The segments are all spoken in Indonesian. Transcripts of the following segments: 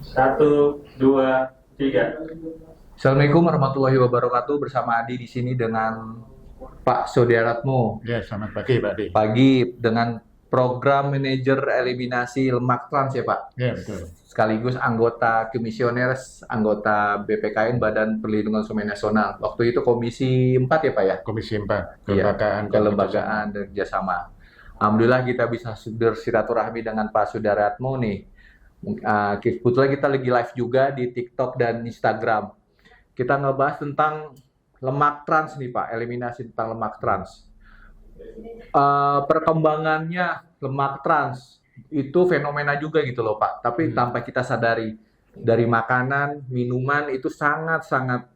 Satu, dua, tiga. Assalamualaikum warahmatullahi wabarakatuh. Bersama Adi di sini dengan Pak Sudiaratmo. Ya, selamat pagi, Pak Adi. Pagi dengan program manajer eliminasi lemak trans ya Pak. Ya, betul. Sekaligus anggota komisioner, anggota BPKN Badan Perlindungan Konsumen Nasional. Waktu itu Komisi 4 ya Pak ya? Komisi 4, Kelembagaan dan Kerjasama. Alhamdulillah kita bisa bersilaturahmi dengan Pak Sudiaratmo nih. Kebetulan kita lagi live juga di TikTok dan Instagram. Kita ngebahas tentang lemak trans nih Pak, eliminasi tentang lemak trans. Perkembangannya lemak trans itu fenomena juga gitu loh Pak, tapi tanpa kita sadari dari makanan, minuman itu sangat-sangat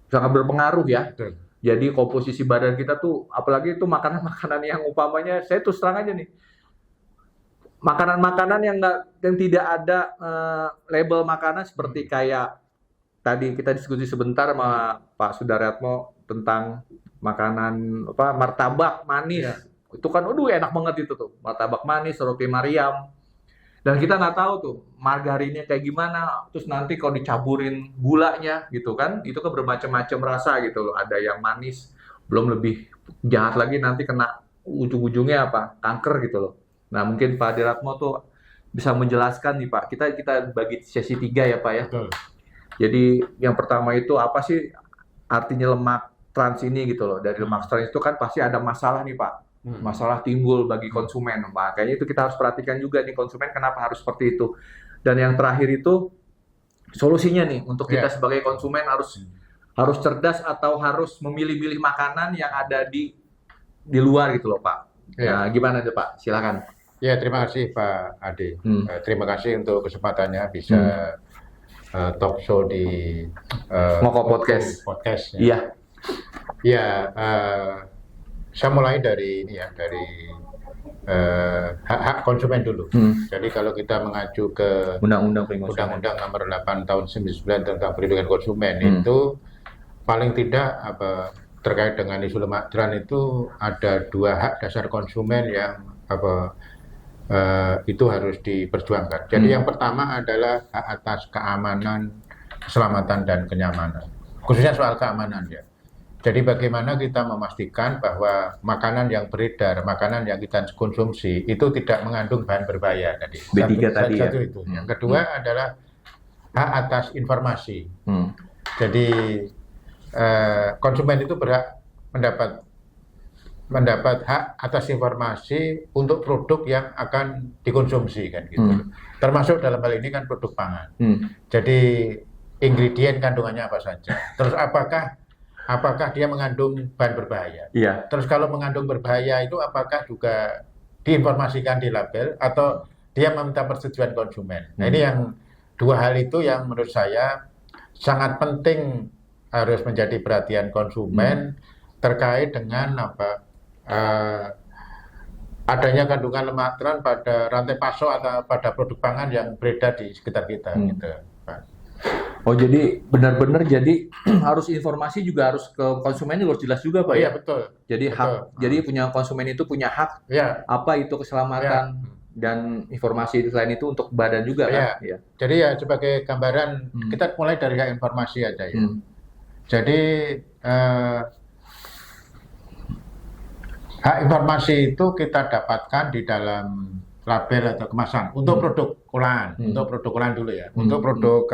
sangat berpengaruh ya. Betul. Jadi komposisi badan kita tuh, apalagi itu makanan-makanan yang umpamanya, saya terus terang aja nih, makanan-makanan yang tidak ada label makanan seperti kayak tadi kita diskusi sebentar sama Pak Sudiaratmo tentang makanan martabak manis. Ya. Itu kan enak banget itu tuh. Martabak manis, roti Mariam. Dan kita nggak tahu tuh margarinnya kayak gimana. Terus nanti kalau dicaburin gulanya gitu kan, itu kan bermacam-macam rasa gitu loh. Ada yang manis, belum lebih jahat lagi nanti kena ujung-ujungnya kanker gitu loh. Nah, mungkin Pak Sudiaratmo tuh bisa menjelaskan nih Pak. Kita bagi sesi 3 ya Pak ya. Betul. Jadi yang pertama itu apa sih artinya lemak trans ini gitu loh. Dari lemak trans itu kan pasti ada masalah nih Pak. Masalah timbul bagi konsumen. Makanya itu kita harus perhatikan juga nih konsumen kenapa harus seperti itu. Dan yang terakhir itu solusinya nih untuk kita sebagai konsumen harus cerdas atau harus memilih-milih makanan yang ada di luar gitu loh Pak. Nah, gimana tuh Pak? Silakan. Ya, terima kasih Pak Ade. Terima kasih untuk kesempatannya bisa talk show di Ngoko Podcast. Podcast. Iya. Ya, saya mulai dari ini ya, dari hak-hak konsumen dulu. Jadi kalau kita mengacu ke Undang-Undang Nomor 8 Tahun 99 tentang Perlindungan Konsumen itu paling tidak terkait dengan isu lemak trans itu ada 2 hak dasar konsumen yang itu harus diperjuangkan. Jadi yang pertama adalah hak atas keamanan, keselamatan dan kenyamanan. Khususnya soal keamanan ya. Jadi bagaimana kita memastikan bahwa makanan yang beredar, makanan yang kita konsumsi itu tidak mengandung bahan berbahaya tadi. B3 tadi ya. Satu itu. Yang kedua adalah hak atas informasi. Jadi konsumen itu berhak mendapat hak atas informasi untuk produk yang akan dikonsumsi kan gitu. Termasuk dalam hal ini kan produk pangan. Jadi ingredient kandungannya apa saja. Terus apakah dia mengandung bahan berbahaya? Iya. Terus kalau mengandung berbahaya itu apakah juga diinformasikan di label atau dia meminta persetujuan konsumen? Nah, ini yang 2 hal itu yang menurut saya sangat penting harus menjadi perhatian konsumen terkait dengan adanya kandungan lemak trans pada rantai pasok atau pada produk pangan yang beredar di sekitar kita gitu, Pak. Oh, jadi benar-benar jadi harus informasi juga harus ke konsumen harus jelas juga Pak Iya, ya? betul. Jadi jadi konsumen itu punya hak apa itu keselamatan dan informasi selain itu untuk badan juga kan? Ya. Jadi ya sebagai gambaran kita mulai dari hak informasi aja ya. Jadi hak informasi itu kita dapatkan di dalam label atau kemasan untuk produk olahan, untuk produk olahan dulu ya, untuk produk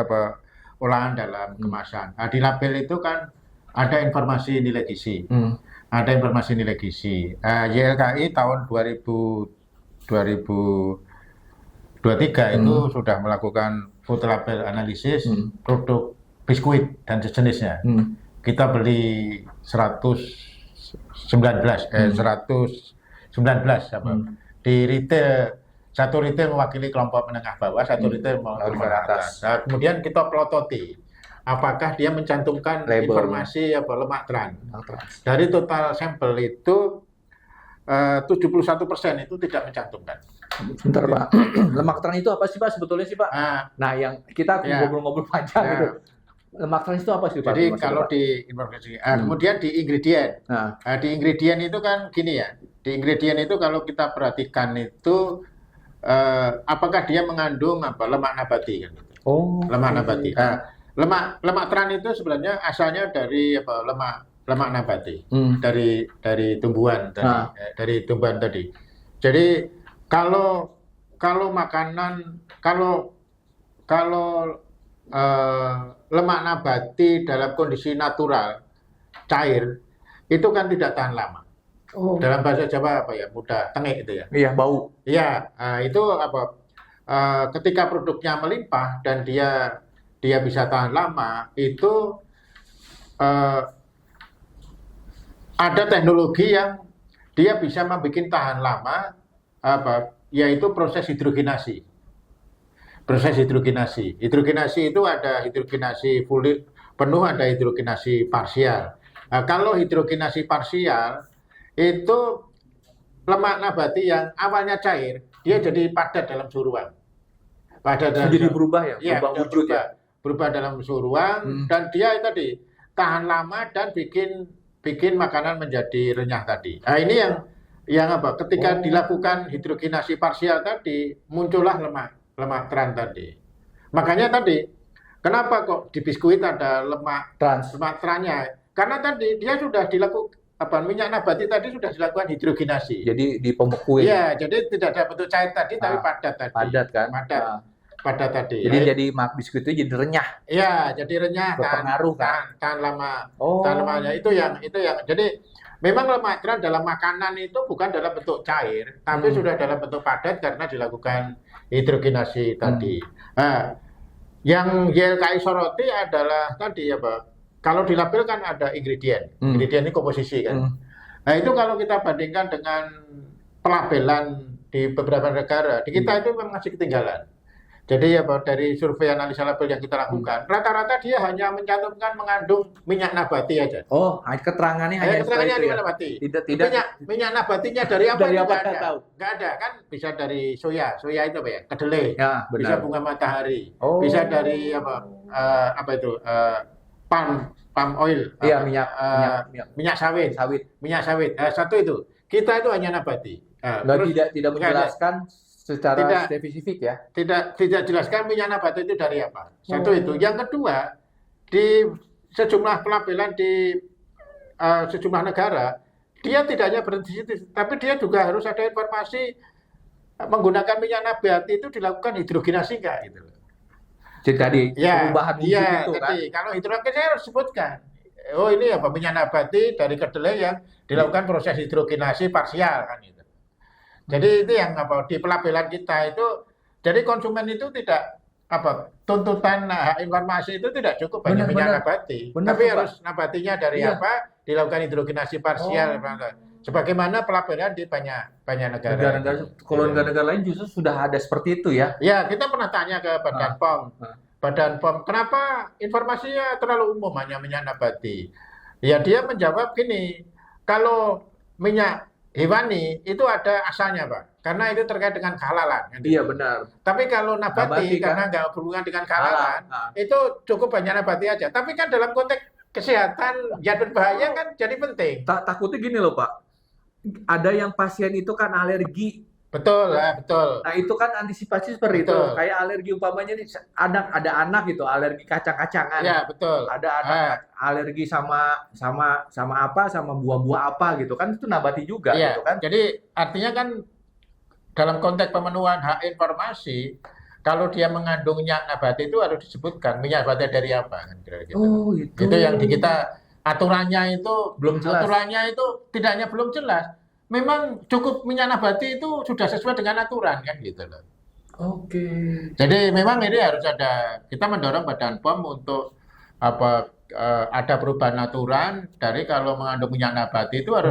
olahan dalam kemasan. Nah, di label itu kan ada informasi nilai gizi, ada informasi nilai gizi. YLKI tahun 2023 itu sudah melakukan food label analisis produk biskuit dan sejenisnya. Kita beli 119 di retail. Satu retail mewakili kelompok menengah bawah, satu retail mewakili menengah atas. Nah, kemudian kita pelototi apakah dia mencantumkan informasi lemak trans. Dari total sampel itu 71% itu tidak mencantumkan. Sebentar Pak, lemak trans itu apa sih Pak sebetulnya sih Pak? Nah, yang kita ngobrol-ngobrol panjang gitu. Lemak trans itu apa sih Pak? Jadi kalau di informasi, kemudian di ingredient. Di ingredient itu kan gini ya, di ingredient itu kalau kita perhatikan itu apakah dia mengandung lemak nabati kan? Oh, lemak nabati. Lemak trans itu sebenarnya asalnya dari lemak nabati, dari tumbuhan tadi, dari tumbuhan tadi. Jadi kalau makanan kalau lemak nabati dalam kondisi natural cair itu kan tidak tahan lama. Dalam bahasa Jawa apa ya, mudah tengik itu ya. Iya, bau. Iya, itu ketika produknya melimpah dan dia bisa tahan lama, itu ada teknologi yang dia bisa membuat tahan lama, yaitu proses hidrogenasi. Proses hidrogenasi. Hidrogenasi itu ada hidrogenasi penuh, ada hidrogenasi parsial. Nah, kalau hidrogenasi parsial itu lemak nabati yang awalnya cair, dia jadi padat dalam suhu ruang. Jadi berubah ya, berubah wujud ya. Berubah dalam suhu ruang dan dia tadi tahan lama dan bikin makanan menjadi renyah tadi. Nah, ini yang ketika dilakukan hidrogenasi parsial tadi, muncullah lemak trans tadi. Makanya tadi kenapa kok di biskuit ada lemak transnya? Karena tadi dia sudah dilakukan minyak nabati tadi sudah dilakukan hidrogenasi. Jadi dipembekuin. Iya, jadi tidak ada bentuk cair tadi tapi padat tadi. Padat kan? Padat tadi. Jadi biskuit itu jadi renyah. Iya, jadi renyah. Berpengaruh kan? Tahan lama. Tahan lamanya itu yang. Jadi memang lemak trans dalam makanan itu bukan dalam bentuk cair, tapi sudah dalam bentuk padat karena dilakukan hidrogenasi tadi. Nah, yang YLKI soroti adalah tadi kalau di label kan ada ingredient. Ingredient ini komposisi kan. Nah, itu kalau kita bandingkan dengan pelabelan di beberapa negara, di kita itu memang masih ketinggalan. Jadi dari survei analisa label yang kita lakukan, rata-rata dia hanya mencantumkan mengandung minyak nabati aja. Oh, keterangannya hanya keterangannya itu minyak ya? nabati. Tidak. Minyak nabatinya dari apa? Dari apa nggak kita ada. tahu? Nggak ada kan? Bisa dari soya itu apa ya? Kedelai. Ya, benar. Bisa bunga matahari. Oh. Bisa dari palm oil. Iya, minyak sawit. Minyak sawit. Satu itu. Kita itu hanya nabati. Tidak menjelaskan secara spesifik ya? Tidak jelaskan minyak nabati itu dari apa. Satu itu. Yang kedua, di sejumlah pelabelan di sejumlah negara, dia tidak hanya berhenti situ, tapi dia juga harus ada informasi menggunakan minyak nabati itu dilakukan hidrogenasi enggak gitu. Jadi tadi perubahan wujud itu kan? Kalau hidrogenasi saya harus sebutkan. Oh, ini minyak nabati dari kedelai yang dilakukan proses hidrogenasi parsial kan gitu. Jadi itu yang di pelabelan kita itu, jadi konsumen itu tidak tuntutan informasi itu tidak cukup hanya minyak nabati, tapi harus nabatinya dari apa, dilakukan hidrogenasi parsial, sebagaimana pelabelan di banyak negara. Kalau negara lain justru sudah ada seperti itu ya? Ya, kita pernah tanya ke Badan POM. Badan POM, kenapa informasinya terlalu umum hanya minyak nabati? Ya, dia menjawab gini, kalau minyak hewani itu ada asalnya, Pak, karena itu terkait dengan kehalalan. Iya, benar. Tapi kalau nabati karena nggak berhubungan dengan kehalalan, itu cukup banyak nabati aja. Tapi kan dalam konteks kesehatan yang berbahaya kan jadi penting. Takutnya gini loh, Pak, ada yang pasien itu kan alergi. Betul. Nah, itu kan antisipasi seperti itu. Kayak alergi umpamanya nih, ada anak gitu, alergi kacang-kacangan. Ya, betul. Ada anak alergi sama buah-buah apa gitu kan, itu nabati juga gitu kan. Jadi artinya kan dalam konteks pemenuhan hak informasi, kalau dia mengandung minyak nabati itu harus disebutkan minyak nabati dari apa kan kira-kira. Oh, itu. Itu yang di kita aturannya itu belum jelas. Aturannya itu tidak hanya belum jelas. Memang cukup minyak nabati itu sudah sesuai dengan aturan kan gitu loh. Oke. Jadi memang ini harus kita mendorong Badan POM untuk ada perubahan aturan dari kalau mengandung minyak nabati itu harus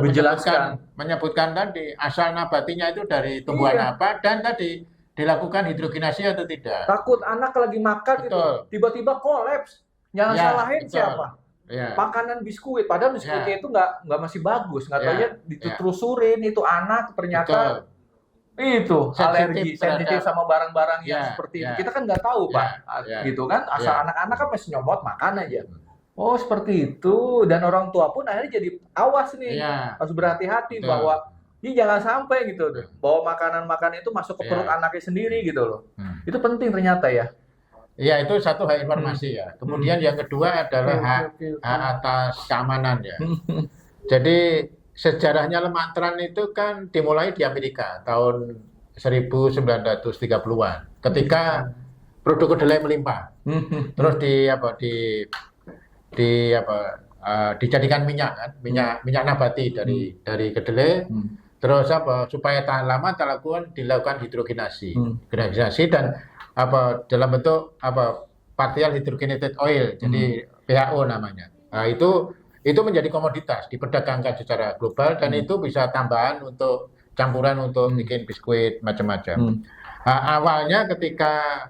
menyebutkan tadi asal nabatinya itu dari tumbuhan apa dan tadi dilakukan hidrogenasi atau tidak. Takut anak lagi makan gitu, tiba-tiba kolaps. Jangan salahin siapa. Makanan biskuit, padahal biskuitnya itu nggak masih bagus, nggak tahu diterusurin itu anak ternyata itu alergi sensitif sama barang-barang yang seperti itu. Kita kan nggak tahu, Pak, gitu kan? Asal anak-anak kan masih nyomot makan aja. Oh, seperti itu. Dan orang tua pun akhirnya jadi awas nih, harus berhati-hati bahwa Jadi jangan sampai gitu bawa makanan-makanan itu masuk ke perut anaknya sendiri gitu loh. Itu penting ternyata ya. Ya, itu satu hak informasi ya. Kemudian yang kedua adalah hak atas keamanan ya. Jadi sejarahnya lemak trans itu kan dimulai di Amerika tahun 1930-an ketika produk kedelai melimpah. Terus dijadikan minyak kan, minyak nabati dari kedelai. Terus supaya tahan lama dilakukan hidrogenasi. Dan dalam bentuk partial hydrogenated oil, jadi PHO namanya. Nah, itu menjadi komoditas diperdagangkan secara global dan itu bisa tambahan untuk campuran untuk bikin biskuit macam-macam. Awalnya ketika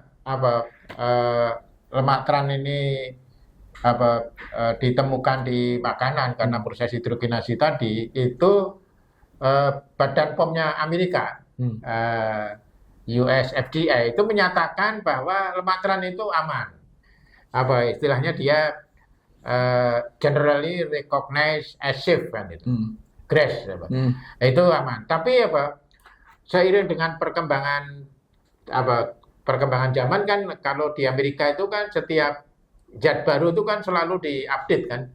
lemak trans ini ditemukan di makanan karena proses hidrogenasi tadi, itu Badan POM-nya Amerika, US FDA itu menyatakan bahwa lemak trans itu aman. Istilahnya dia generally recognized as safe kan itu. GRAS itu aman. Tapi seiring dengan perkembangan zaman kan, kalau di Amerika itu kan setiap zat baru itu kan selalu diupdate kan.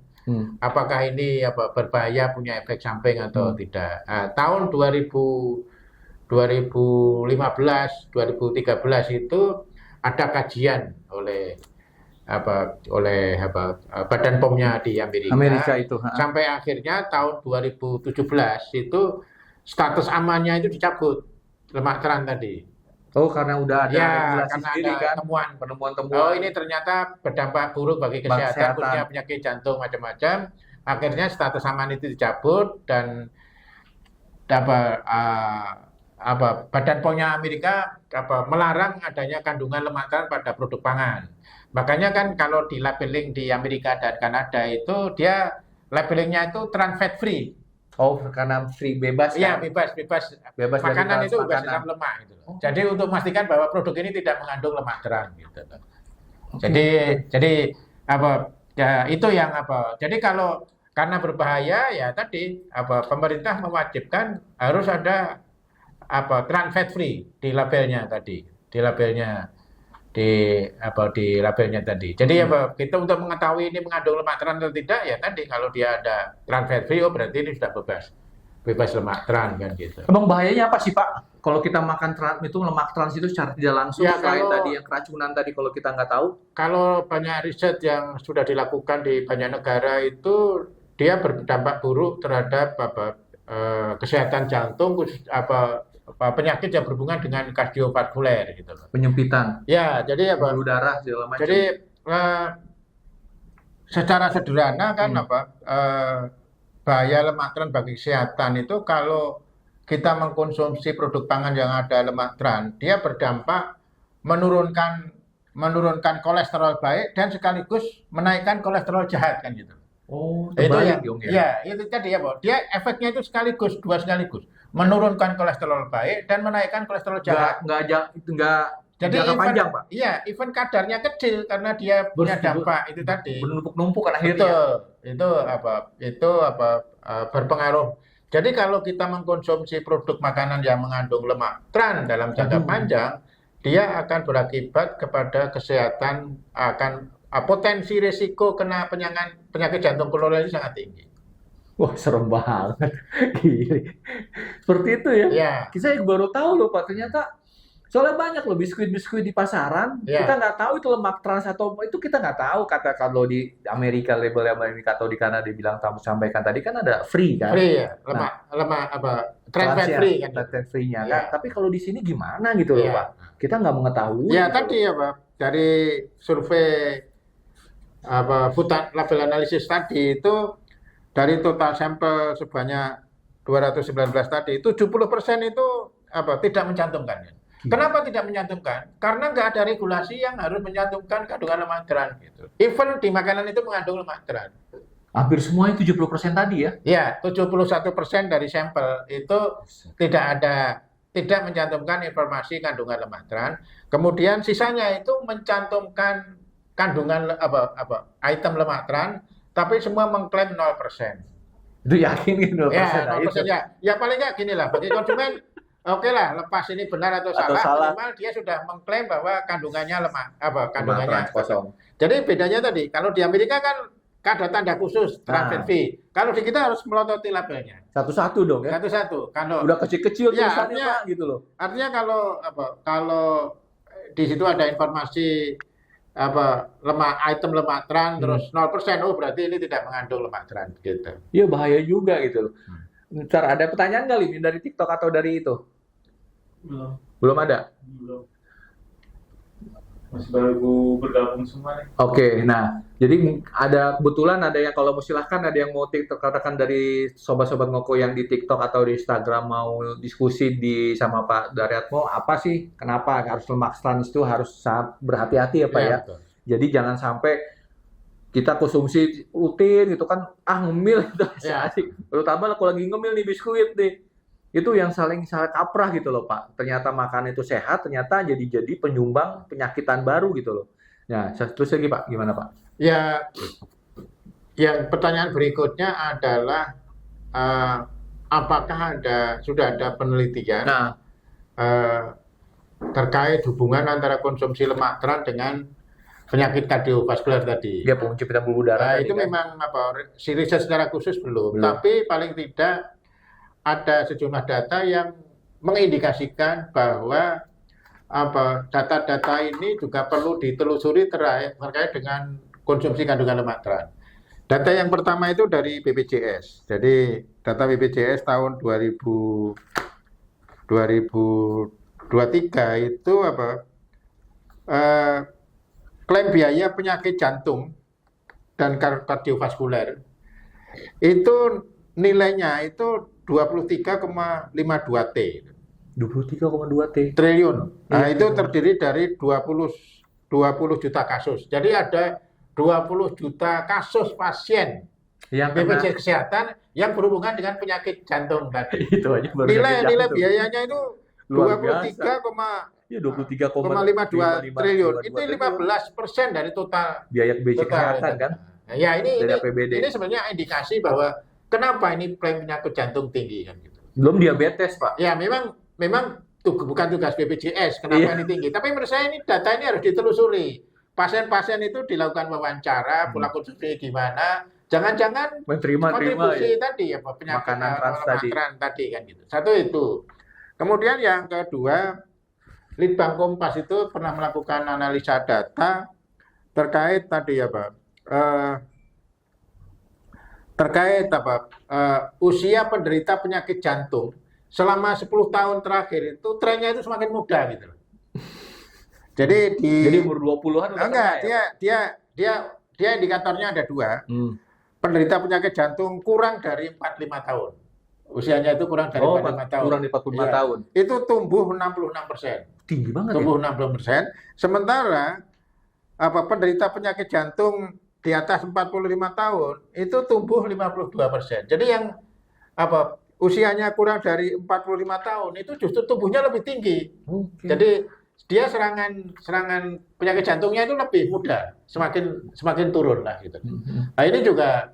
Apakah ini berbahaya, punya efek samping atau tidak. Tahun 2015, 2013 itu ada kajian oleh Badan POM-nya di Amerika itu. Sampai akhirnya tahun 2017 itu status amannya itu dicabut lemak trans tadi. Oh, karena udah ada regulasi karena sendiri ada kan, penemuan-temuan. Oh, ini ternyata berdampak buruk bagi kesehatan, khususnya penyakit jantung macam-macam. Akhirnya status aman itu dicabut dan Badan POM-nya Amerika melarang adanya kandungan lemak trans pada produk pangan. Makanya kan kalau di labeling di Amerika dan Kanada itu dia labelingnya itu trans fat free. Oh, karena free bebas Iya, kan? bebas makanan itu bebas asam lemak gitu. Jadi untuk memastikan bahwa produk ini tidak mengandung lemak trans gitu. Jadi itu yang Jadi kalau karena berbahaya ya tadi pemerintah mewajibkan harus ada trans fat free di labelnya tadi. Di labelnya tadi. Jadi kita untuk mengetahui ini mengandung lemak trans atau tidak ya tadi kalau dia ada trans fat free berarti ini sudah bebas lemak trans kan gitu. Emang bahayanya apa sih Pak? Kalau kita makan lemak trans itu secara tidak langsung selain tadi yang keracunan tadi kalau kita nggak tahu? Kalau banyak riset yang sudah dilakukan di banyak negara itu dia berdampak buruk terhadap kesehatan jantung, penyakit yang berhubungan dengan kardiovaskuler gitu loh. Penyempitan. Ya, jadi pembuluh darah segala macam. Jadi secara sederhana kan bahaya lemak trans bagi kesehatan itu kalau kita mengkonsumsi produk pangan yang ada lemak trans, dia berdampak menurunkan kolesterol baik dan sekaligus menaikkan kolesterol jahat kan gitu. Oh, terbalik dong ya. Ya, itu tadi dia efeknya itu dua sekaligus. Menurunkan kolesterol baik dan menaikkan kolesterol jahat. Nggak jadi jangka panjang, Pak. Iya, even kadarnya kecil karena dia punya dampak itu tadi. Menumpuk kan akhirnya. Itu berpengaruh. Jadi kalau kita mengkonsumsi produk makanan yang mengandung lemak trans dalam jangka panjang, dia akan berakibat kepada kesehatan, potensi risiko kena penyakit jantung koroner sangat tinggi. Wah, serem banget. Gini. Seperti itu ya? Ya. Saya baru tahu loh Pak, ternyata soalnya banyak loh biskuit-biskuit di pasaran, kita nggak tahu itu lemak trans atau itu kita nggak tahu. Kata kalau di Amerika, label Amerika atau di Kanada dibilang kamu sampaikan tadi kan ada free kan? Free ya, lemak trans fat free kan? Trans fat free-nya kan? Tapi kalau di sini gimana gitu loh Pak? Kita nggak mengetahui. Ya gitu. tadi dari survei food label analysis tadi itu dari total sampel sebanyak 219 tadi, 70% itu tidak mencantumkan. Kenapa tidak mencantumkan? Karena nggak ada regulasi yang harus mencantumkan kandungan lemak trans gitu. Even di makanan itu mengandung lemak trans. Hampir semuanya 70% tadi ya? Ya, 71% dari sampel itu tidak mencantumkan informasi kandungan lemak trans. Kemudian sisanya itu mencantumkan kandungan item lemak trans, tapi semua mengklaim 0%. Itu yakin gitu 0%. Ya, 0% ya. Ya paling nggak gini lah, bagi konsumen, oke lah, lepas ini benar atau salah, minimal dia sudah mengklaim bahwa kandungannya lemah, kandungannya kosong. Jadi bedanya tadi, kalau di Amerika kan ada tanda khusus trans fat free. Kalau di kita harus melototi labelnya. Satu-satu dong ya. Satu-satu. Kalau udah kecil-kecil ya, tulisannya Pak, gitu loh. Artinya kalau di situ ada informasi item lemak trans terus 0%, oh berarti ini tidak mengandung lemak trans gitu. Iya bahaya juga gitu loh. Ntar ada pertanyaan kali ini dari TikTok atau dari itu? Belum ada? Belum. Masih baru bergabung semua nih. Oke, nah jadi kebetulan ada yang kalau mau silahkan ada yang mau TikTok katakan dari sobat-sobat Ngoko yang di TikTok atau di Instagram mau diskusi sama Pak Daryatmo, apa sih kenapa harus lemak trans itu harus sangat berhati-hati ya Pak ya? Betul. Jadi jangan sampai kita konsumsi rutin gitu kan, ngemil itu asik. Terutama kalau lagi ngemil nih biskuit nih. Itu yang saling kaprah gitu loh Pak. Ternyata makan itu sehat, ternyata jadi penyumbang penyakitan baru gitu loh. Nah, terus lagi Pak, gimana Pak? Ya, yang pertanyaan berikutnya adalah apakah sudah ada penelitian terkait hubungan antara konsumsi lemak trans dengan penyakit kardiovaskular tadi? Ya, penciptaan pembuluh darah. Itu kan memang riset secara khusus belum. Tapi paling tidak ada sejumlah data yang mengindikasikan bahwa data-data ini juga perlu ditelusuri terkait dengan konsumsi kandungan lemak trans. Data yang pertama itu dari BPJS. Jadi data BPJS tahun 2023 itu klaim biaya penyakit jantung dan kardiovaskuler itu nilainya itu 23,52 T. 23,2 T. Triliun. Nah, itu terdiri dari 20 juta kasus. Jadi ada 20 juta kasus pasien yang BPJS Kesehatan yang berhubungan dengan penyakit jantung tadi. Itu aja baru nilai biayanya itu 23,52 triliun. Itu 15% dari total biaya BPJS Kesehatan kan? Ya, ini sebenarnya indikasi bahwa kenapa ini klaim penyakit jantung tinggi kan gitu. Belum diabetes, Pak. Ya, memang bukan tugas BPJS kenapa ini tinggi. Tapi menurut saya ini data ini harus ditelusuri. Pasien-pasien itu dilakukan wawancara, pola konsumsi gimana. Jangan-jangan kontribusi tadi ya, penyakit makanan trans tadi kan gitu. Satu itu. Kemudian yang kedua, Litbang Kompas itu pernah melakukan analisa data terkait tadi ya, Pak. Terkait usia penderita penyakit jantung selama 10 tahun terakhir itu trennya itu semakin muda gitu. Jadi umur 20-an enggak, dia indikatornya ada dua. Penderita penyakit jantung kurang dari 45 tahun. Usianya itu kurang dari 45 tahun. Kurang dari 45 tahun. Itu tumbuh 66%. Tinggi banget tumbuh 60%. Sementara penderita penyakit jantung di atas 45 tahun itu tumbuh 52%. Jadi yang usianya kurang dari 45 tahun itu justru tumbuhnya lebih tinggi. Jadi dia serangan penyakit jantungnya itu lebih mudah, semakin turun lah gitu. Nah, ini juga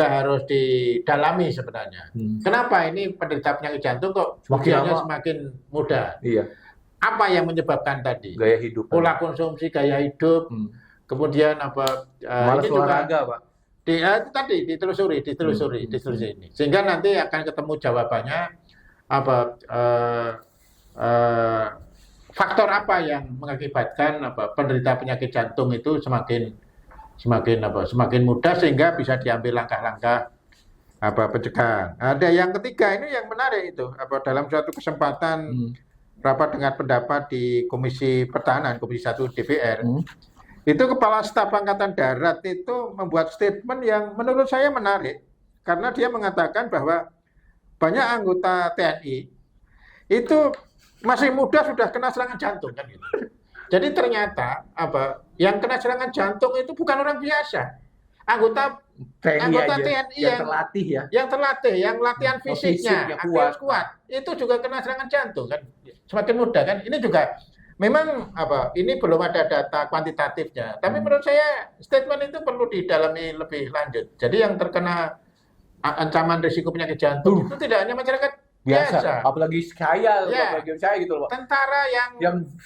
harus didalami sebenarnya. Kenapa ini penderita penyakit jantung kok usianya semakin muda? Iya. Apa yang menyebabkan tadi? Gaya hidup. Pola konsumsi, gaya hidup. Kemudian malas olahraga, Pak. Itu tadi ditelusuri ini. Sehingga nanti akan ketemu jawabannya faktor apa yang mengakibatkan penderita penyakit jantung itu semakin mudah sehingga bisa diambil langkah-langkah pencegahan. Ada yang ketiga ini yang menarik itu dalam suatu kesempatan rapat dengan pendapat di Komisi Pertahanan, Komisi 1 DPR. Itu Kepala Staf Angkatan Darat itu membuat statement yang menurut saya menarik karena dia mengatakan bahwa banyak anggota TNI itu masih muda sudah kena serangan jantung kan gitu. Jadi ternyata yang kena serangan jantung itu bukan orang biasa. Anggota TNI yang terlatih ya. Yang latihan fisiknya kuat. Itu juga kena serangan jantung kan. Semakin muda kan. Ini juga memang ini belum ada data kuantitatifnya, tapi menurut saya statement itu perlu didalami lebih lanjut. Jadi yang terkena ancaman risiko penyakit jantung itu tidak hanya masyarakat biasa. Apalagi saya, Ya. apalagi saya gitu loh, Pak. Tentara yang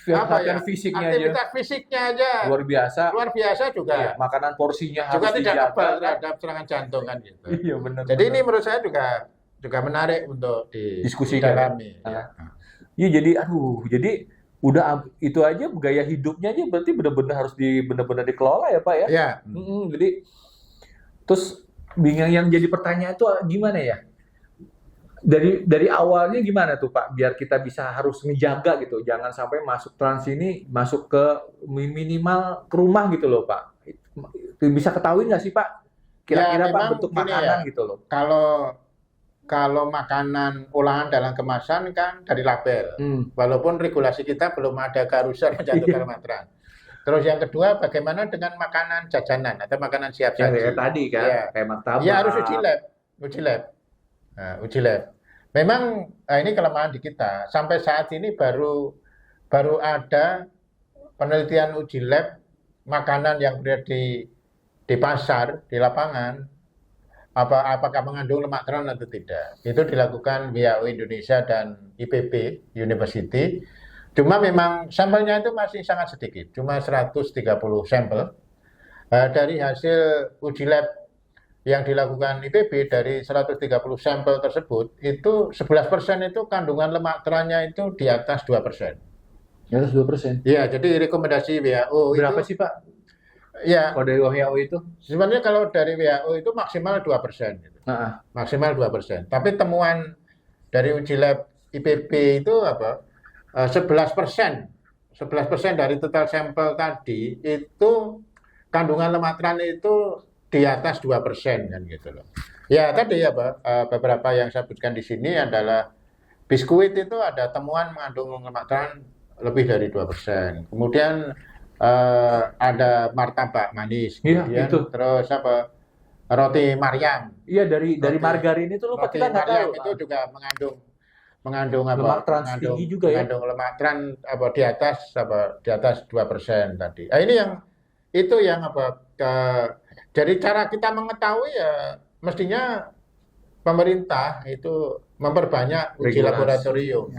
latihan fisiknya aja aktivitas fisiknya aja luar biasa juga. Iya, makanan porsinya Juga harus tidak dijaga, kebal kan? terhadap serangan jantung kan gitu. Iya benar. Jadi ini menurut saya juga menarik untuk Diskusikan. didalami. Ya. Iya, jadi udah itu aja gaya hidupnya aja berarti benar-benar harus benar-benar dikelola ya Pak ya. Ya. Jadi terus yang jadi pertanyaan itu gimana ya? Dari awalnya gimana tuh Pak biar kita bisa harus menjaga gitu, jangan sampai masuk trans ini masuk ke minimal ke rumah gitu loh Pak. Bisa ketahui nggak sih Pak kira-kira Pak bentuk makanan gitu loh? Kalau makanan olahan dalam kemasan kan dari label, walaupun regulasi kita belum ada keharusan mencantumkan lemak. Terus yang kedua, bagaimana dengan makanan jajanan atau makanan siap saji? Ya, tadi kan, kayak martabak. Ya harus uji lab. Nah, uji lab. Memang ini kelemahan di kita. Sampai saat ini baru ada penelitian uji lab makanan yang berada di pasar, di lapangan, apakah mengandung lemak trans atau tidak. Itu dilakukan WHO Indonesia dan IPB University. Cuma memang sampelnya itu masih sangat sedikit, cuma 130 sampel. Dari hasil uji lab yang dilakukan IPB dari 130 sampel tersebut, itu 11% itu kandungan lemak transnya itu di atas 2%. Di atas 2%? Iya, jadi rekomendasi WHO berapa itu, sih Pak? Ya, kalau dari WHO itu? Sebenarnya kalau dari WHO itu maksimal 2%. Gitu. Maksimal 2%. Tapi temuan dari uji lab IPB itu 11% dari total sampel tadi itu kandungan lemak trans itu di atas 2% kan gitu loh. Ya tadi ya beberapa yang saya sebutkan di sini adalah biskuit itu ada temuan mengandung lemak trans lebih dari 2%. Kemudian ada martabak manis, kemudian terus roti Maryam. Iya dari margarin itu lupa kita nggak tahu. Itu juga mengandung lemak trans tinggi juga ya. Mengandung lemak trans di atas 2% tadi. Nah, ini yang jadi cara kita mengetahui ya mestinya pemerintah itu memperbanyak uji laboratorium.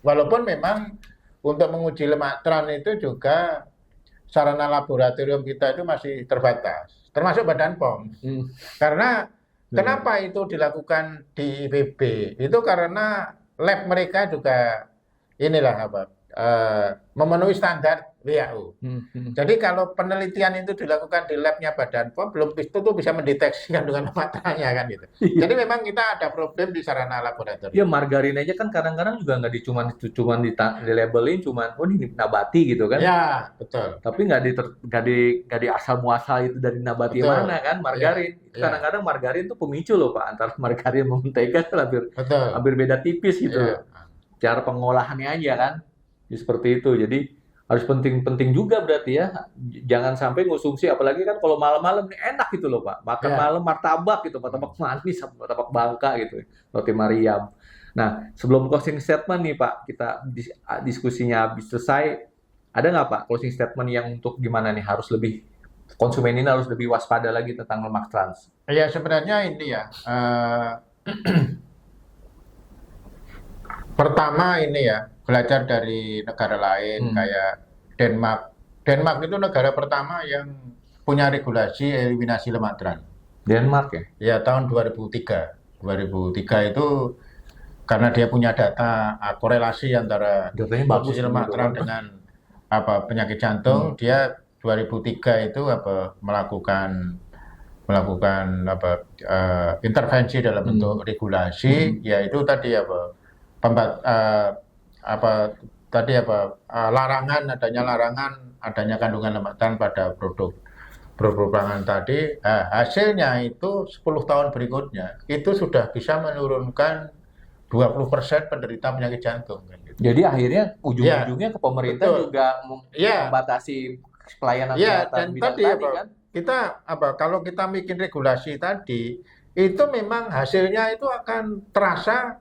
Walaupun memang untuk menguji lemak trans itu juga sarana laboratorium kita itu masih terbatas, termasuk Badan POM. Karena kenapa itu dilakukan di IPB? Itu karena lab mereka juga memenuhi standar WHO. Jadi kalau penelitian itu dilakukan di labnya Badan POM, belum tentu bisa mendeteksi kandungan lemak transnya kan gitu. Jadi memang kita ada problem di sarana laboratorium. Ya margarin aja kan kadang-kadang juga nggak cuman di labelin ini nabati gitu kan? Ya betul. Tapi nggak di asal muasal itu dari nabati mana kan margarin. Ya. Kadang-kadang margarin itu pemicu loh Pak, antara margarin sama mentega kan hampir beda tipis gitu. Ya. Cara pengolahannya aja kan, seperti itu. Jadi harus penting juga berarti ya, jangan sampai ngonsumsi, apalagi kan kalau malam-malam enak gitu loh Pak, makan malam martabak gitu, martabak manis, martabak bangka gitu, roti Maryam. Nah sebelum closing statement nih Pak, kita diskusinya habis selesai, ada nggak Pak closing statement yang untuk gimana nih konsumen ini harus lebih waspada lagi tentang lemak trans? Ya sebenarnya ini ya, pertama ini ya, belajar dari negara lain kayak Denmark. Denmark itu negara pertama yang punya regulasi eliminasi lemak trans. Denmark ya? Ya tahun 2003. 2003 itu karena dia punya data korelasi antara konsumsi lemak trans dengan penyakit jantung, dia 2003 itu melakukan intervensi dalam bentuk regulasi, yaitu tadi larangan adanya kandungan lemak trans pada produk pangan tadi. Hasilnya itu 10 tahun berikutnya itu sudah bisa menurunkan 20% penderita penyakit jantung. Jadi akhirnya ujung-ujungnya ke pemerintah juga membatasi pelayanan kesehatan bidang tadi kan? Kita kalau kita bikin regulasi tadi itu memang hasilnya itu akan terasa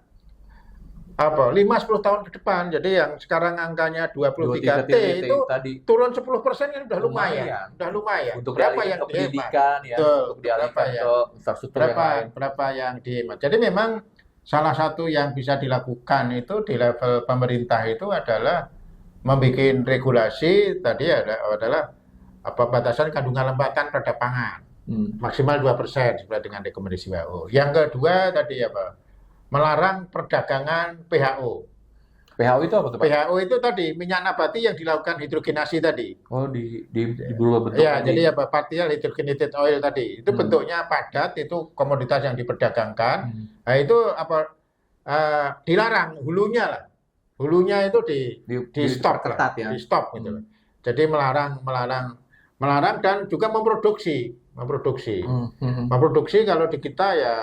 5-10 tahun ke depan. Jadi yang sekarang angkanya 23T itu tadi turun 10% ini udah lumayan. Udah lumayan. Untuk berapa yang pendidikan ya, untuk dialihkan ke infrastruktur yang lain. Berapa yang dihemat. Jadi memang salah satu yang bisa dilakukan itu di level pemerintah itu adalah membuat regulasi tadi adalah batasan kandungan lembatan pada pangan. Maksimal 2% sesuai dengan rekomendasi WHO. Yang kedua tadi melarang perdagangan PHO. PHO itu apa tuh, Pak? PHO itu tadi minyak nabati yang dilakukan hidrogenasi tadi. Oh, di berubah bentuk. Ya, jadi partial hydrogenated oil tadi. Itu bentuknya padat, itu komoditas yang diperdagangkan. Nah, itu dilarang hulunya lah. Hulunya itu di stop lah. Ya? Di stop gitu. Jadi melarang dan juga memproduksi. Memproduksi kalau di kita ya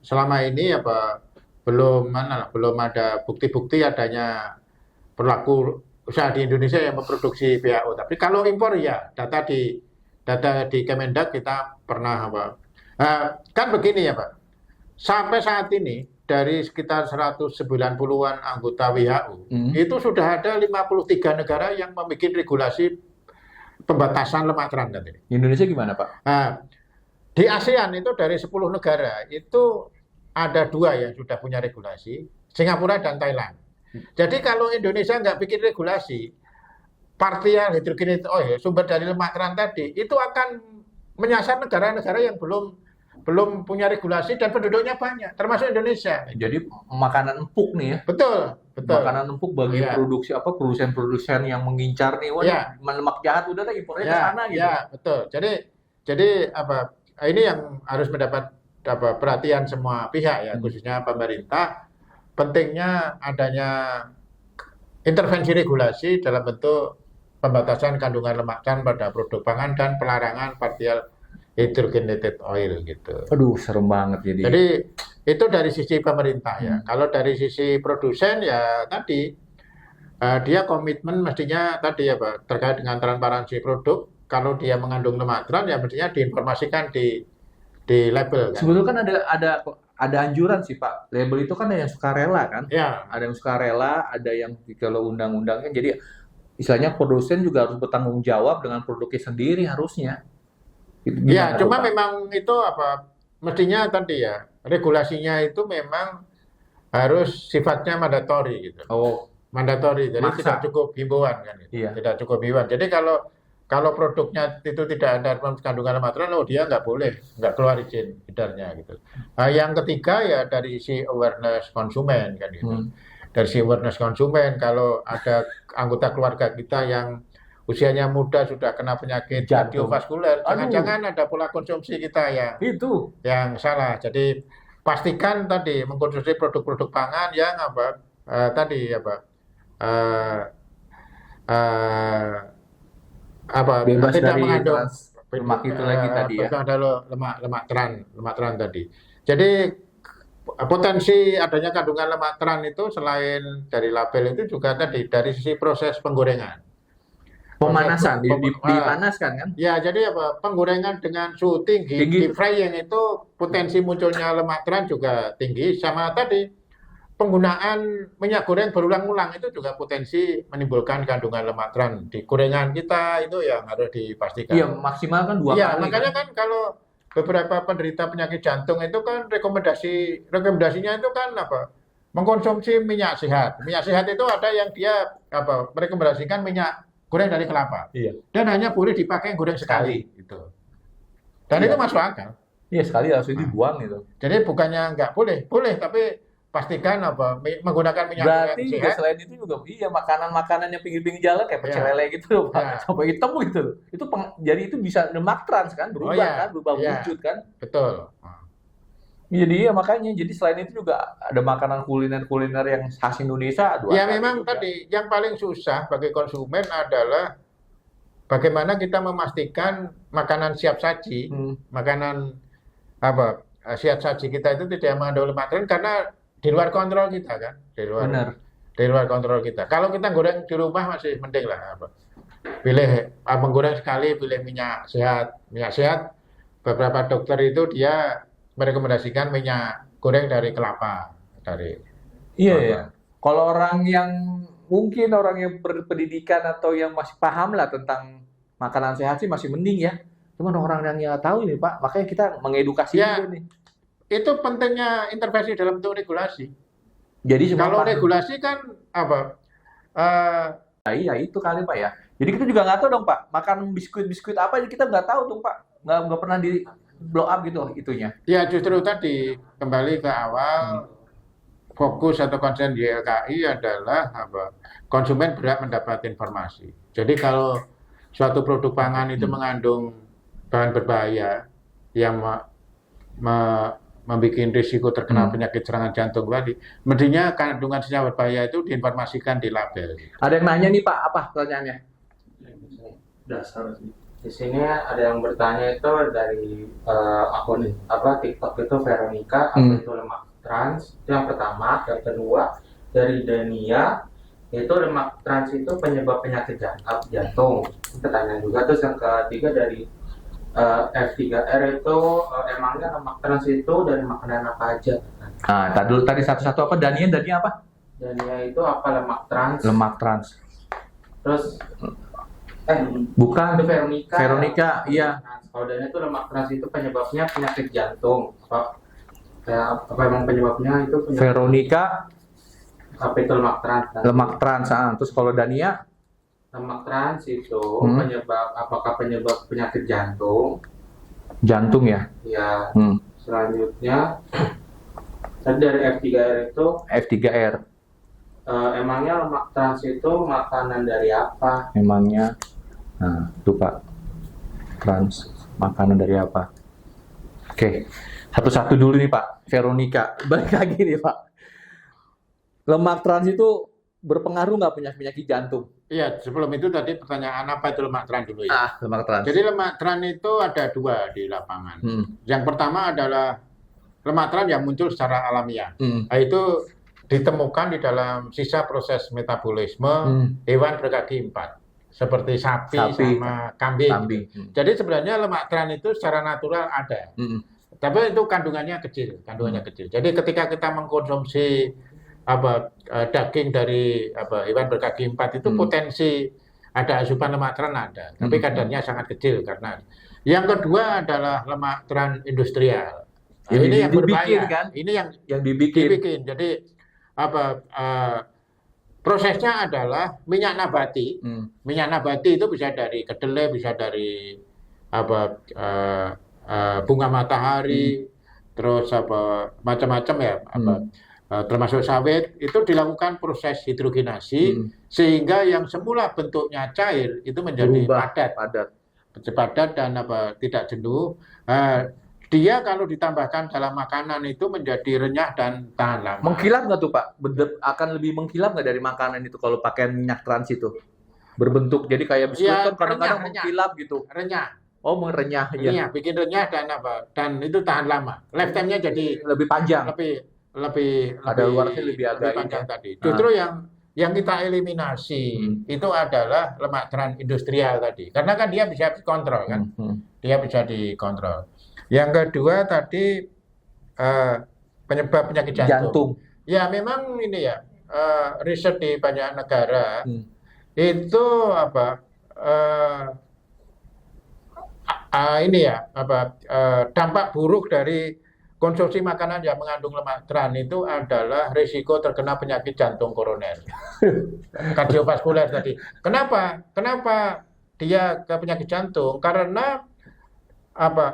selama ini belum ada bukti-bukti adanya pelaku usaha di Indonesia yang memproduksi PHO. Tapi kalau impor ya data di Kemendak kita pernah kan begini ya Pak. Sampai saat ini dari sekitar 190-an anggota WHO itu sudah ada 53 negara yang membuat regulasi pembatasan lemak trans tadi. Indonesia gimana Pak? Di ASEAN itu dari 10 negara itu ada 2 yang sudah punya regulasi, Singapura dan Thailand. Jadi kalau Indonesia nggak bikin regulasi, partial hydrogenated oil, sumber dari lemak trans tadi, itu akan menyasar negara-negara yang belum punya regulasi dan penduduknya banyak, termasuk Indonesia. Jadi makanan empuk nih ya? Betul. Makanan empuk bagi produsen-produsen yang mengincar nih, lemak jahat udah lah impornya ke sana gitu. Ya, betul. Jadi ini yang harus mendapat perhatian semua pihak ya, khususnya pemerintah. Pentingnya adanya intervensi regulasi dalam bentuk pembatasan kandungan lemak trans pada produk pangan dan pelarangan partial hydrogenated oil gitu. Aduh, serem banget jadi. Jadi itu dari sisi pemerintah ya. Kalau dari sisi produsen ya tadi dia komitmen mestinya tadi terkait dengan transparansi produk. Kalau dia mengandung lemak trans ya mestinya diinformasikan di label. Kan? Sebetulnya kan ada anjuran sih Pak. Label itu kan ada yang sukarela kan? Ya. Ada yang sukarela, ada yang kalau undang-undangnya. Jadi istilahnya produsen juga harus bertanggung jawab dengan produknya sendiri harusnya. Ya, cuma memang itu mestinya tadi ya regulasinya itu memang harus sifatnya mandatori gitu. Oh, mandatori. Jadi tidak cukup himbauan kan. Gitu. Iya. Tidak cukup himbauan. Jadi kalau produknya itu tidak ada kandungan lemak trans, dia nggak keluar izin edarnya gitu. Yang ketiga ya dari sisi awareness konsumen kan gitu. Dari sisi awareness konsumen, kalau ada anggota keluarga kita yang usianya muda sudah kena penyakit kardiovaskuler, jangan-jangan ada pola konsumsi kita yang salah. Jadi pastikan tadi mengkonsumsi produk-produk pangan yang bebas tidak dari mengandung lemak itu lagi tadi ya. Ada lemak trans tadi. Jadi potensi adanya kandungan lemak trans itu selain dari label itu juga tadi dari sisi proses penggorengan. Pemanasan, dipanaskan kan? Ya, jadi penggorengan dengan suhu tinggi. Di frying itu potensi munculnya lemak trans juga tinggi. Sama tadi penggunaan minyak goreng berulang-ulang itu juga potensi menimbulkan kandungan lemak trans di gorengan kita, itu yang harus dipastikan. Iya, maksimal kan 2 kali. Iya, makanya kan kalau beberapa penderita penyakit jantung itu kan rekomendasinya itu kan mengkonsumsi minyak sehat. Minyak sehat itu ada yang dia merekomendasikan minyak goreng dari kelapa. Iya. Dan hanya boleh dipakai goreng sekali gitu. Dan itu masuk akal. Iya, sekali harus dibuang gitu. Jadi bukannya nggak boleh, tapi pastikan menggunakan minyak goreng berarti sehat. Selain itu juga makanan-makanan yang pinggir-pinggir jalan kayak pecel lele gitu loh Pak. Sampai hitam gitu. Jadi itu bisa lemak trans kan, berubah wujud kan. Betul. Jadi ya makanya, jadi selain itu juga ada makanan kuliner yang khas Indonesia. Ya memang juga. Tadi yang paling susah bagi konsumen adalah bagaimana kita memastikan makanan siap saji, makanan siap saji kita itu tidak mengandung lemak trans karena di luar kontrol kita kan, di luar kontrol kita. Kalau kita goreng di rumah masih mending lah, pilih menggoreng sekali, pilih minyak sehat. Beberapa dokter itu dia merekomendasikan minyak goreng dari kelapa, dari Iya ya. Kalau orang yang mungkin orang yang berpendidikan atau yang masih paham lah tentang makanan sehat sih masih mending ya. Cuman orang yang nggak tahu ini Pak, makanya kita mengedukasi Ya, juga nih. itu pentingnya intervensi dalam bentuk regulasi. Jadi semua Kalau paham. regulasi kan apa? Iya itu kali Pak ya. Jadi kita juga nggak tahu dong Pak, makan biskuit apa aja kita nggak tahu dong Pak. Nggak pernah di blow up gitu itunya. Ya justru tadi kembali ke awal, fokus atau konsen YLKI adalah apa? Konsumen berhak mendapat informasi. Jadi kalau suatu produk pangan itu mengandung bahan berbahaya yang membuat risiko terkena penyakit serangan jantung tadi, mestinya kandungan senyawa berbahaya itu diinformasikan di label. Ada yang nanya nih Pak, apa pertanyaannya? Dasar sih. Di sini ada yang bertanya itu dari akun TikTok itu Veronica, apa itu lemak trans? Itu yang pertama. Yang kedua dari Dania, itu lemak trans itu penyebab penyakit jantung. Pertanyaan juga. Terus yang ketiga dari F3R itu emangnya lemak trans itu dari makanan apa aja? Ah, tadi satu-satu apa? Dania apa? Dania itu apa lemak trans? Lemak trans. Terus bukan itu Veronica. Veronica, iya. Kalau Dania itu lemak trans itu penyebabnya penyakit jantung. Apa emang penyebabnya itu penyakit? Veronica Apa itu lemak trans? lemak trans. Terus kalau Dania Lemak trans itu apakah penyebab penyakit jantung? jantung ya. Ya. Selanjutnya tadi dari F3R itu F3R. emangnya lemak trans itu makanan dari apa? Emangnya, nah itu Pak, trans makanan dari apa? Oke, satu-satu dulu nih Pak. Veronica, balik lagi nih Pak. Lemak trans itu berpengaruh nggak penyakit jantung? Iya, sebelum itu tadi pertanyaan apa itu lemak trans dulu ya. Lemak trans. Jadi lemak trans itu ada dua di lapangan. Yang pertama adalah lemak trans yang muncul secara alamiah. Nah, itu ditemukan di dalam sisa proses metabolisme hewan berkaki 4 seperti sapi sama kambing. Jadi sebenarnya lemak trans itu secara natural ada. Tapi itu kandungannya kecil. Jadi ketika kita mengkonsumsi daging dari hewan berkaki 4 itu potensi ada asupan lemak trans ada, tapi kadarnya sangat kecil. Karena yang kedua adalah lemak trans industrial. Ini yang berbahaya kan? Ini yang dibikin. Jadi prosesnya adalah minyak nabati. Minyak nabati itu bisa dari kedelai, bisa dari bunga matahari, terus macam-macam ya, termasuk sawit, itu dilakukan proses hidrogenasi sehingga yang semula bentuknya cair itu menjadi padat dan tidak jenuh. Dia kalau ditambahkan dalam makanan itu menjadi renyah dan tahan lama. Mengkilap nggak tuh Pak? Akan lebih mengkilap nggak dari makanan itu kalau pakai minyak trans itu? Berbentuk jadi kayak biskuit kan kadang-kadang mengkilap gitu. Renyah. Oh, merenyah. Iya, bikin renyah dan itu tahan lama. Lifetime-nya jadi lebih panjang. Lebih luarnya lebih panjang tadi. Justru yang kita eliminasi itu adalah lemak trans industrial tadi. Karena kan dia bisa dikontrol kan. Dia bisa dikontrol. Yang kedua tadi penyebab penyakit jantung. Ya memang ini ya riset di banyak negara itu dampak buruk dari konsumsi makanan yang mengandung lemak trans itu adalah risiko terkena penyakit jantung koroner, kardiovaskuler tadi. Kenapa dia ke penyakit jantung? Karena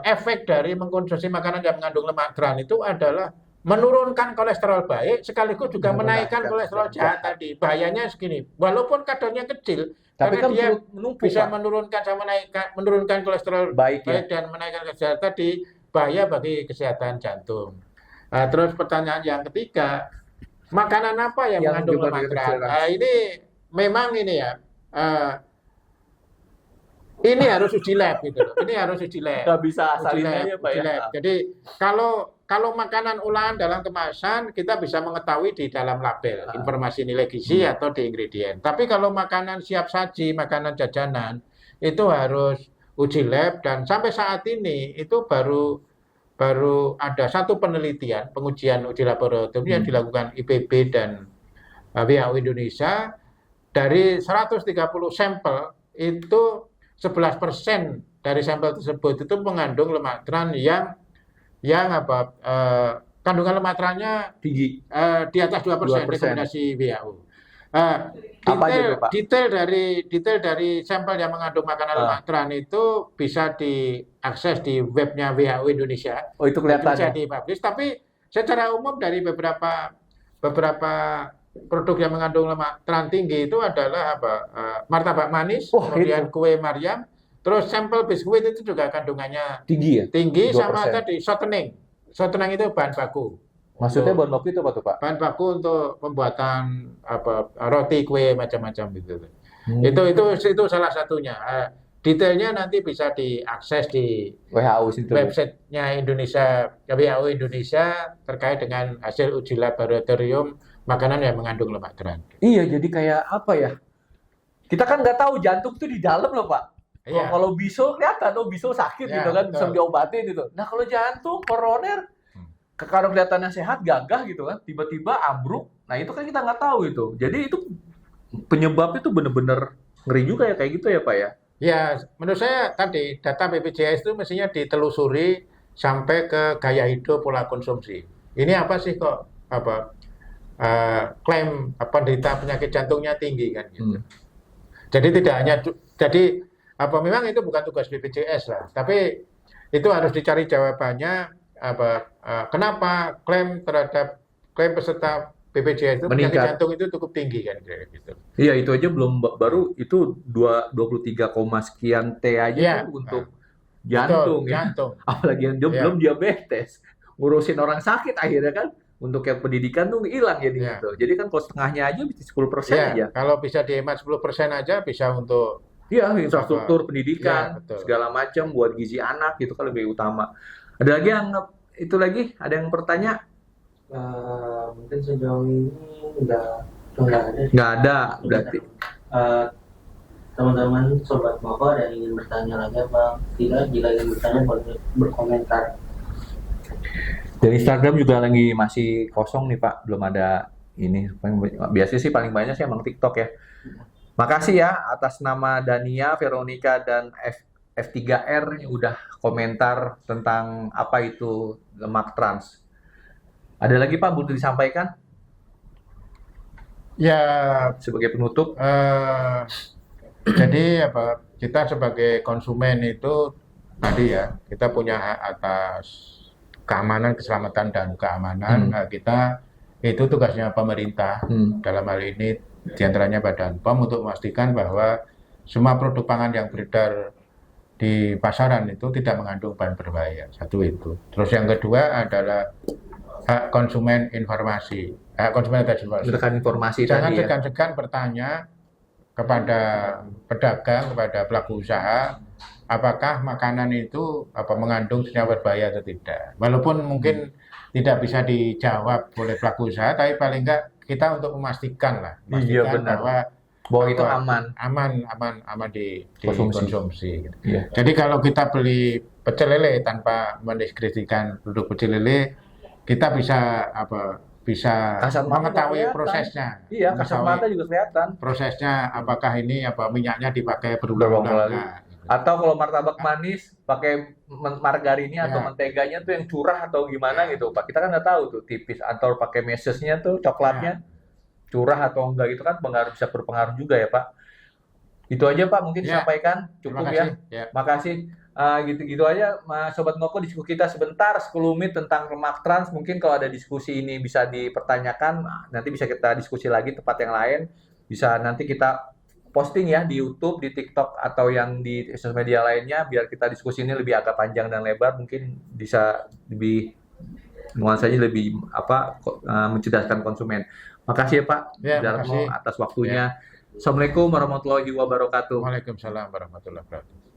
efek dari mengkonsumsi makanan yang mengandung lemak trans itu adalah menurunkan kolesterol baik sekaligus juga menaikkan kolesterol jahat tadi. Bahayanya segini, walaupun kadarnya kecil, tapi karena kan dia bisa Pak, menurunkan kolesterol baik ya? Dan menaikkan kolesterol jahat tadi, bahaya bagi kesehatan jantung. Terus pertanyaan yang ketiga, makanan apa yang mengandung lemak trans? Ini memang ini ya, ini harus uji lab gitu loh. Ini harus uji lab. Nggak bisa asalin aja Pak ya. Jadi kalau makanan olahan dalam kemasan kita bisa mengetahui di dalam label informasi nilai gizi atau di ingredient. Tapi kalau makanan siap saji, makanan jajanan itu harus uji lab dan sampai saat ini itu baru baru ada satu penelitian, pengujian uji laboratorium yang dilakukan IPB dan WHO Indonesia. Dari 130 sampel itu 11% dari sampel tersebut itu mengandung lemak trans yang kandungan lemak transnya Tinggi. di atas 2% 2%. rekomendasi WHO. Apa aja tuh, Pak? Detail dari sampel yang mengandung makanan lemak trans itu bisa diakses di webnya WHO Indonesia. Oh, itu kelihatan. Bisa dipublish. Tapi secara umum dari beberapa produk yang mengandung lemak trans tinggi itu adalah martabak manis, kemudian kue Maryam, terus sampel biskuit itu juga kandungannya Tinggi ya? tinggi, 2%. sama tadi shortening. Shortening itu bahan baku. Maksudnya bahan baku itu apa tuh, Pak? Bahan baku untuk pembuatan roti, kue, macam-macam gitu. Itu salah satunya. Detailnya nanti bisa diakses di websitenya WHO Indonesia terkait dengan hasil uji laboratorium makanan yang mengandung lemak trans. Iya, jadi kayak apa ya? Kita kan nggak tahu jantung tuh di dalam loh, Pak. Iya. Kalau bisul kelihatan, bisul sakit Ya, gitu kan, bisa betul. diobatin gitu. Nah kalau jantung, koroner, kalau kelihatannya sehat, gagah gitu kan, tiba-tiba ambruk. Nah itu kan kita nggak tahu itu. Jadi itu penyebab itu bener-bener ngeri juga ya kayak gitu ya Pak ya? Ya, menurut saya tadi data BPJS itu mestinya ditelusuri sampai ke gaya hidup, pola konsumsi. Ini apa sih kok klaim penderita penyakit jantungnya tinggi kan gitu. Jadi tidak hanya memang itu bukan tugas BPJS lah, tapi itu harus dicari jawabannya kenapa klaim peserta BPJS itu penyakit jantung itu cukup tinggi kan gitu. Iya, itu aja belum baru itu 23, sekian T aja tuh untuk jantung ya. Apalagi yang belum diabetes. Ngurusin orang sakit akhirnya kan untuk yang pendidikan tuh hilang jadi gitu. Jadi kan kalau setengahnya aja bisa 10% aja. Kalau bisa dihemat 10% aja bisa untuk infrastruktur pendidikan, segala macam buat gizi anak gitu kan lebih utama. Ada lagi yang ada yang bertanya? Mungkin sejauh ini nggak ada berarti. Teman-teman sobat Moko ada yang ingin bertanya lagi apa tidak? Jika ingin bertanya boleh berkomentar. Dari Instagram juga lagi masih kosong nih Pak, belum ada ini. Biasanya sih paling banyak sih emang TikTok ya. Makasih ya atas nama Dania, Veronica, dan F3R yang udah komentar tentang apa itu lemak trans. Ada lagi Pak butuh disampaikan? Ya, sebagai penutup. Jadi kita sebagai konsumen itu tadi ya, kita punya hak atas keamanan, keselamatan dan keamanan. Kita itu tugasnya pemerintah dalam hal ini diantaranya Badan POM untuk memastikan bahwa semua produk pangan yang beredar di pasaran itu tidak mengandung bahan berbahaya. Satu itu. Terus yang kedua adalah hak konsumen informasi. Hak konsumen atas informasi. Jangan segan-segan bertanya kepada pedagang, kepada pelaku usaha, apakah makanan itu mengandung senyawa berbahaya atau tidak. Walaupun mungkin tidak bisa dijawab oleh pelaku usaha, tapi paling enggak kita untuk memastikan bahwa itu aman dikonsumsi. Gitu. Jadi kalau kita beli pecel lele tanpa mendeskripsikan produk pecel lele, kita bisa mengetahui prosesnya. Iya, kasat mata juga kelihatan. Prosesnya apakah ini minyaknya dipakai berulang-ulang. Atau kalau martabak manis pakai margarinnya atau menteganya tuh yang curah atau gimana gitu Pak. Kita kan nggak tahu tuh tipis atau pakai mesesnya tuh coklatnya curah atau enggak gitu kan bisa berpengaruh juga ya Pak. Itu aja Pak mungkin disampaikan cukup ya. Makasih. Gitu-gitu aja Sobat Ngoko diskusi kita sebentar 10 menit tentang lemak trans. Mungkin kalau ada diskusi ini bisa dipertanyakan, nanti bisa kita diskusi lagi tempat yang lain. Bisa nanti kita posting ya di YouTube, di TikTok atau yang di sosial media lainnya biar kita diskusi ini lebih agak panjang dan lebar, mungkin bisa lebih nuansanya lebih mencerdaskan konsumen. Makasih ya Pak Darmo atas waktunya. Assalamualaikum warahmatullahi wabarakatuh. Waalaikumsalam warahmatullahi wabarakatuh.